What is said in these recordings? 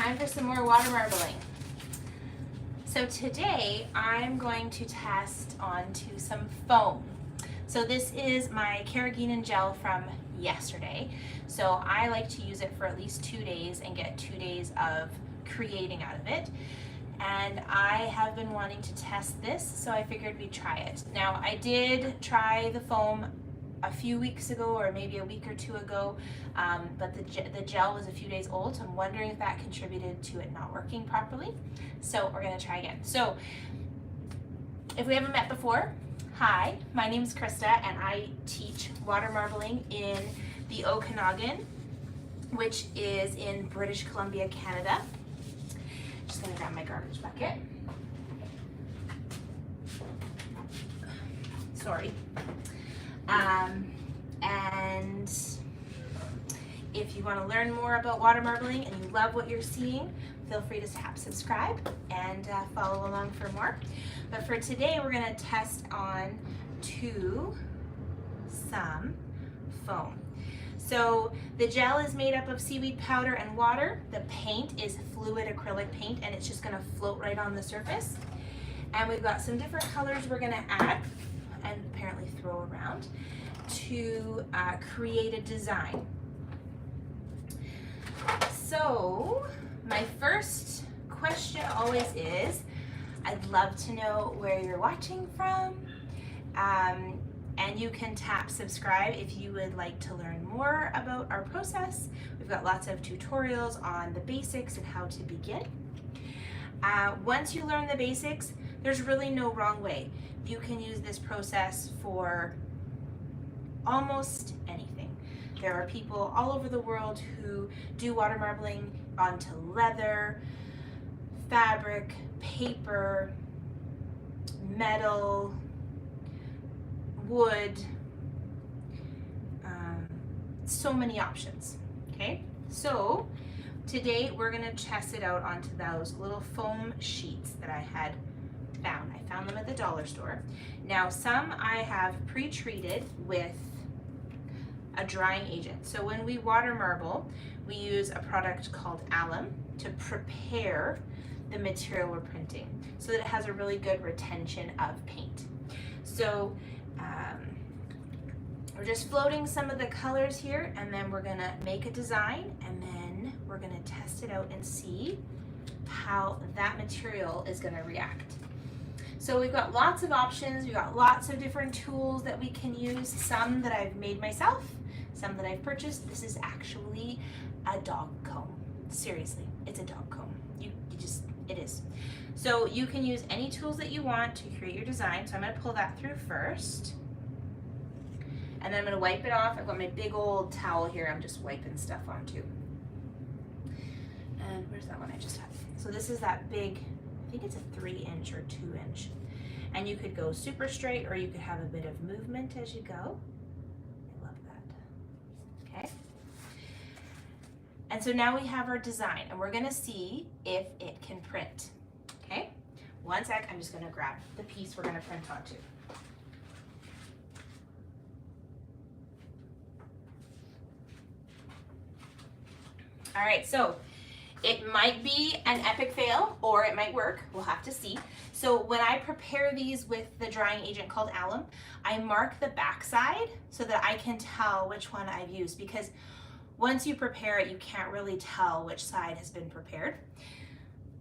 time for some more water marbling. So today I'm going to test onto some foam. So this is my carrageenan gel from yesterday. So I like to use it for at least 2 days and get 2 days of creating out of it. And I have been wanting to test this, so I figured we'd try it. Now I did try the foam a few weeks ago, or maybe a week or two ago, but the gel was a few days old, so I'm wondering if that contributed to it not working properly. So we're gonna try again. So if we haven't met before, hi, my name is Krista and I teach water marbling in the Okanagan, which is in British Columbia, Canada. Just gonna grab my garbage bucket. Sorry. And if you want to learn more about water marbling and you love what you're seeing, feel free to tap subscribe and follow along for more. But for today, we're going to test on to some foam. So the gel is made up of seaweed powder and water. The paint is fluid acrylic paint, and it's just going to float right on the surface. And we've got some different colors we're going to add and apparently throw around to create a design. So my first question always is, I'd love to know where you're watching from, and you can tap subscribe if you would like to learn more about our process. We've got lots of tutorials on the basics and how to begin. Once you learn the basics, there's really no wrong way. You can use this process for almost anything. There are people all over the world who do water marbling onto leather, fabric, paper, metal, wood, so many options, okay? So today we're gonna test it out onto those little foam sheets that I had found. I found them at the dollar store. Now some I have pre-treated with a drying agent. So when we water marble, we use a product called alum to prepare the material we're printing so that it has a really good retention of paint. So we're just floating some of the colors here, and then we're gonna make a design, and then we're gonna test it out and see how that material is gonna react. So we've got lots of options, we've got lots of different tools that we can use, some that I've made myself, some that I've purchased. This is actually a dog comb. Seriously, it's a dog comb. It is. So you can use any tools that you want to create your design. So I'm gonna pull that through first. And then I'm gonna wipe it off. I've got my big old towel here I'm just wiping stuff onto. And where's that one I just had? So this is that big, I think it's a 3-inch or 2-inch. And you could go super straight, or you could have a bit of movement as you go. I love that. Okay. And so now we have our design, and we're gonna see if it can print. Okay? One sec, I'm just gonna grab the piece we're gonna print onto. All right, so it might be an epic fail, or it might work. We'll have to see. So when I prepare these with the drying agent called alum, I mark the backside so that I can tell which one I've used, because once you prepare it, you can't really tell which side has been prepared.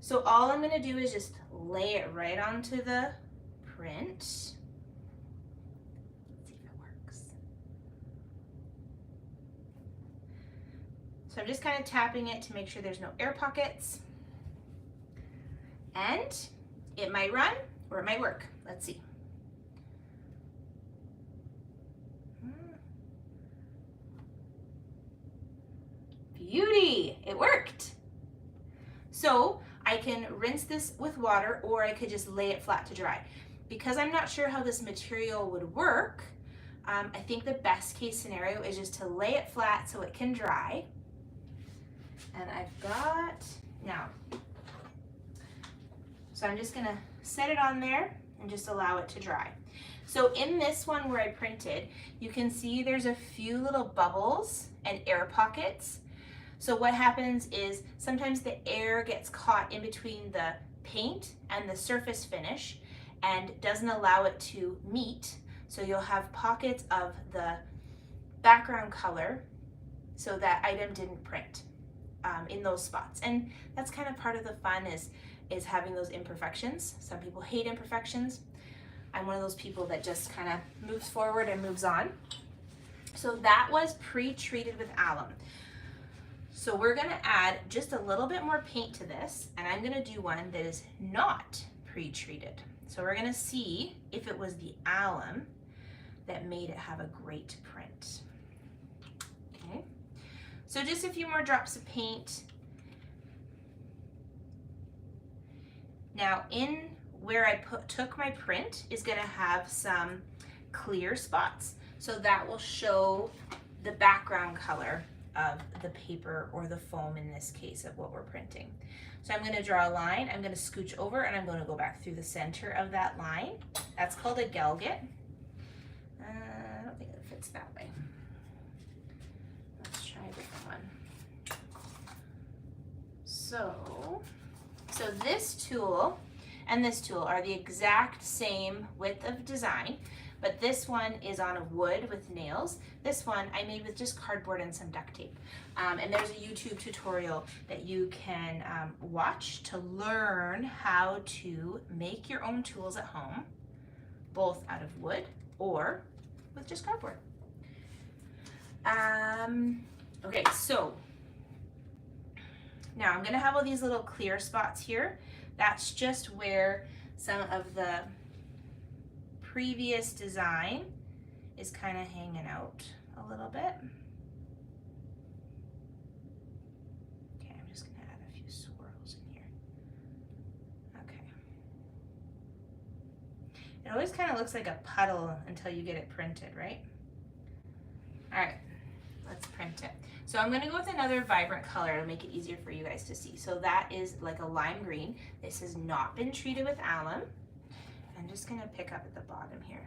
So all I'm gonna do is just lay it right onto the print. Let's see if it works. So I'm just kind of tapping it to make sure there's no air pockets. And it might run or it might work. Let's see. Beauty, it worked. So I can rinse this with water, or I could just lay it flat to dry. Because I'm not sure how this material would work, I think the best case scenario is just to lay it flat so it can dry. And I've got, now, so I'm just gonna set it on there and just allow it to dry. So in this one where I printed, you can see there's a few little bubbles and air pockets. So what happens is sometimes the air gets caught in between the paint and the surface finish and doesn't allow it to meet. So you'll have pockets of the background color, so that item didn't print in those spots. And that's kind of part of the fun is having those imperfections. Some people hate imperfections. I'm one of those people that just kind of moves forward and moves on. So that was pre-treated with alum. So we're gonna add just a little bit more paint to this, and I'm gonna do one that is not pre-treated. So we're gonna see if it was the alum that made it have a great print. Okay, so just a few more drops of paint. Now in where I took my print is gonna have some clear spots. So that will show the background color of the paper or the foam in this case of what we're printing. So I'm going to draw a line, I'm going to scooch over, and I'm going to go back through the center of that line. That's called a gelget. I don't think it fits that way. Let's try a different one. So this tool and this tool are the exact same width of design, but this one is on a wood with nails. This one I made with just cardboard and some duct tape. And there's a YouTube tutorial that you can watch to learn how to make your own tools at home, both out of wood or with just cardboard. Okay, so now I'm gonna have all these little clear spots here. That's just where some of the previous design is kind of hanging out a little bit. Okay, I'm just gonna add a few swirls in here. Okay. It always kind of looks like a puddle until you get it printed, right? All right, let's print it. So I'm gonna go with another vibrant color to make it easier for you guys to see. So that is like a lime green. This has not been treated with alum. I'm just gonna pick up at the bottom here.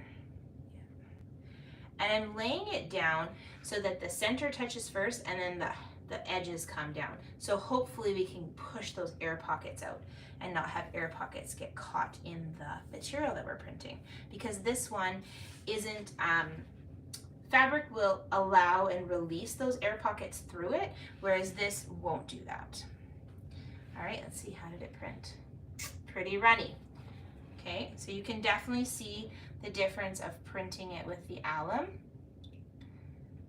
And I'm laying it down so that the center touches first and then the edges come down. So hopefully we can push those air pockets out and not have air pockets get caught in the material that we're printing. Because this one isn't, fabric will allow and release those air pockets through it, whereas this won't do that. All right, let's see, how did it print? Pretty runny. Okay, so you can definitely see the difference of printing it with the alum.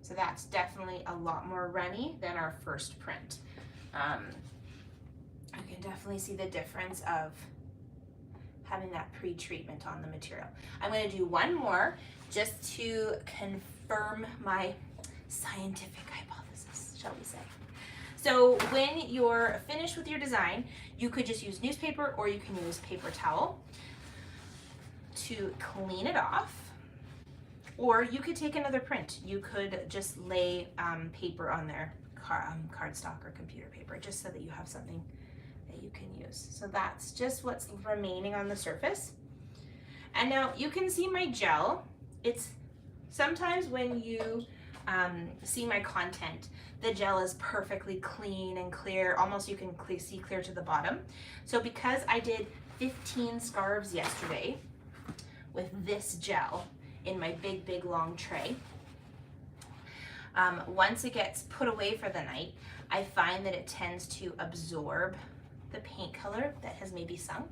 So that's definitely a lot more runny than our first print. You can definitely see the difference of having that pre-treatment on the material. I'm going to do one more just to confirm my scientific hypothesis, shall we say. So when you're finished with your design, you could just use newspaper or you can use paper towel to clean it off, or you could take another print. You could just lay paper on there, cardstock or computer paper, just so that you have something that you can use. So that's just what's remaining on the surface. And now you can see my gel. It's sometimes when you see my content, the gel is perfectly clean and clear, almost you can see clear to the bottom. So because I did 15 scarves yesterday with this gel in my big long tray, once it gets put away for the night, I find that it tends to absorb the paint color that has maybe sunk.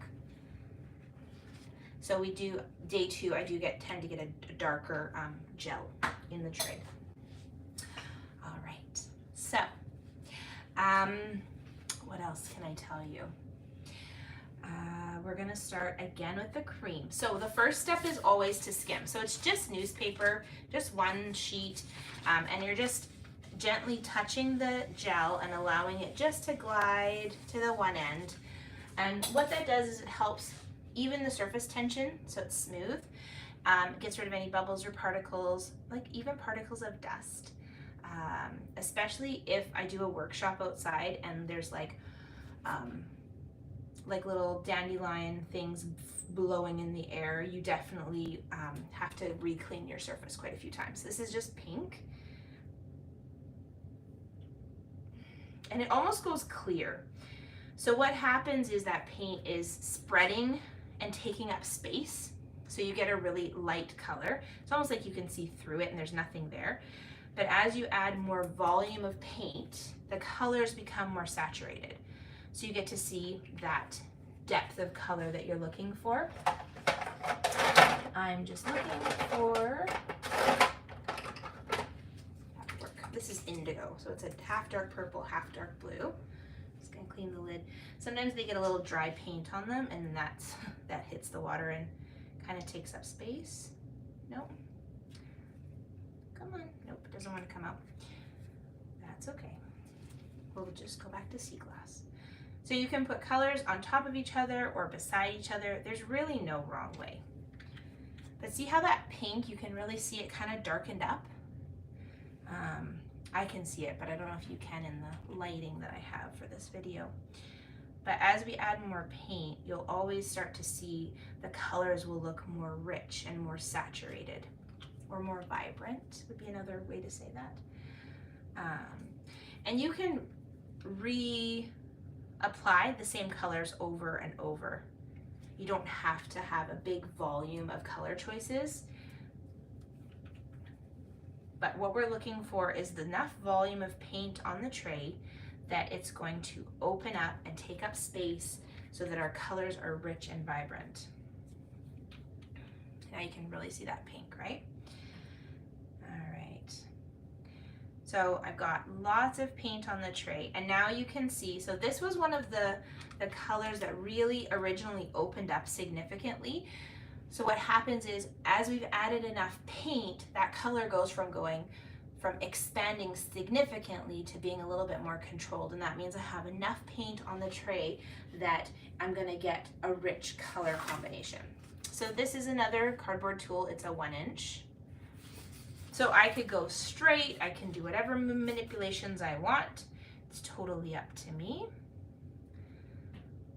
So we do, day two, I do tend to get a darker gel in the tray. All right, so what else can I tell you? We're gonna start again with the cream. So the first step is always to skim. So it's just newspaper, just one sheet, and you're just gently touching the gel and allowing it just to glide to the one end. And what that does is it helps even the surface tension so it's smooth. It gets rid of any bubbles or particles, like even particles of dust. Especially if I do a workshop outside and there's like little dandelion things blowing in the air, you definitely have to re-clean your surface quite a few times. This is just pink. and it almost goes clear. So what happens is that paint is spreading and taking up space. So you get a really light color. It's almost like you can see through it and there's nothing there. But as you add more volume of paint, the colors become more saturated. So you get to see that depth of color that you're looking for. I'm just looking for, this is indigo, so it's a half dark purple, half dark blue. Just gonna clean the lid. Sometimes they get a little dry paint on them and that hits the water and kind of takes up space. Nope. Come on. Nope, it doesn't want to come out. That's okay. We'll just go back to sea glass. So you can put colors on top of each other or beside each other. There's really no wrong way. But see how that pink, you can really see it kind of darkened up? I can see it, but I don't know if you can in the lighting that I have for this video. But as we add more paint, you'll always start to see the colors will look more rich and more saturated, or more vibrant would be another way to say that. And you can reapply the same colors over and over. You don't have to have a big volume of color choices. But what we're looking for is enough volume of paint on the tray that it's going to open up and take up space so that our colors are rich and vibrant. Now you can really see that pink, right? All right. So I've got lots of paint on the tray, and now you can see, so this was one of the colors that really originally opened up significantly. So what happens is, as we've added enough paint, that color goes from expanding significantly to being a little bit more controlled, and that means I have enough paint on the tray that I'm gonna get a rich color combination. So this is another cardboard tool. It's a 1-inch. So I could go straight, I can do whatever manipulations I want. It's totally up to me.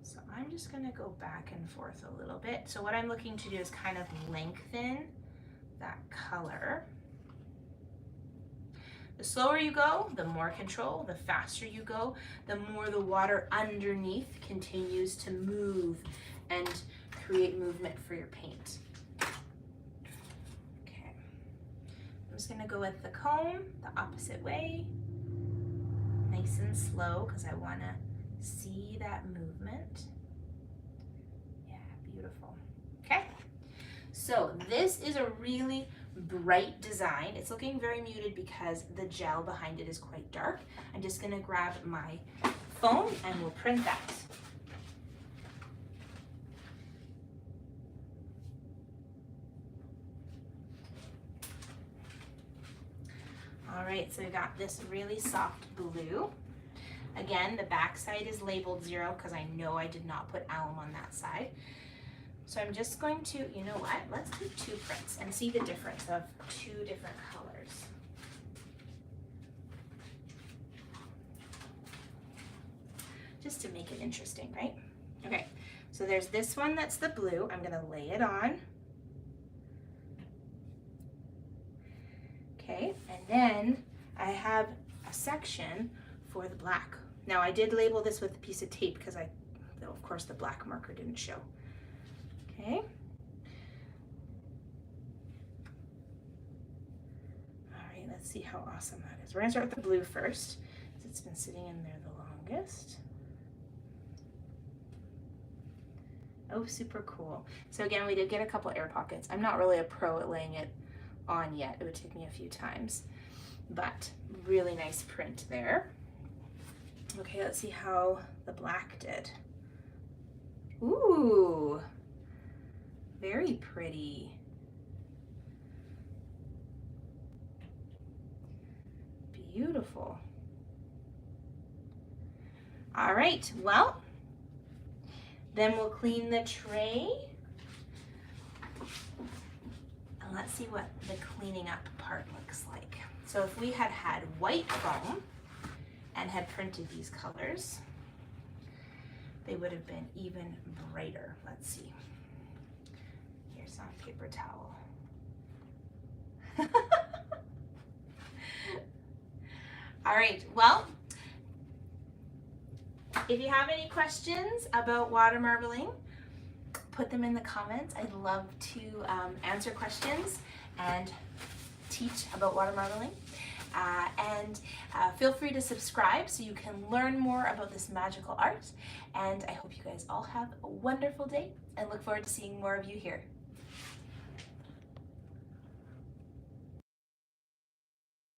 So I'm just gonna go back and forth a little bit. So what I'm looking to do is kind of lengthen that color. The slower you go, the more control. The faster you go, the more the water underneath continues to move and create movement for your paint. Okay, I'm just gonna go with the comb the opposite way, nice and slow, because I wanna see that movement. Yeah, beautiful. Okay, so this is a really bright design. It's looking very muted because the gel behind it is quite dark. I'm just gonna grab my foam and we'll print that. All right, so we got this really soft blue. Again, the back side is labeled 0 because I know I did not put alum on that side. So I'm just going to, you know what, let's do 2 prints and see the difference of 2 different colors. Just to make it interesting, right? Okay, so there's this one that's the blue. I'm gonna lay it on. Okay, and then I have a section for the black. Now I did label this with a piece of tape because though of course the black marker didn't show. Okay. All right, let's see how awesome that is. We're gonna start with the blue first, because it's been sitting in there the longest. Oh, super cool. So again, we did get a couple air pockets. I'm not really a pro at laying it on yet. It would take me a few times, but really nice print there. Okay, let's see how the black did. Ooh. Very pretty. Beautiful. All right, well, then we'll clean the tray. And let's see what the cleaning up part looks like. So if we had had white foam and had printed these colors, they would have been even brighter. Let's see. Here's some paper towel. All right, well, If you have any questions about water marbling, put them in the comments. I'd love to answer questions and teach about water marbling. And feel free to subscribe so you can learn more about this magical art. And I hope you guys all have a wonderful day and look forward to seeing more of you here.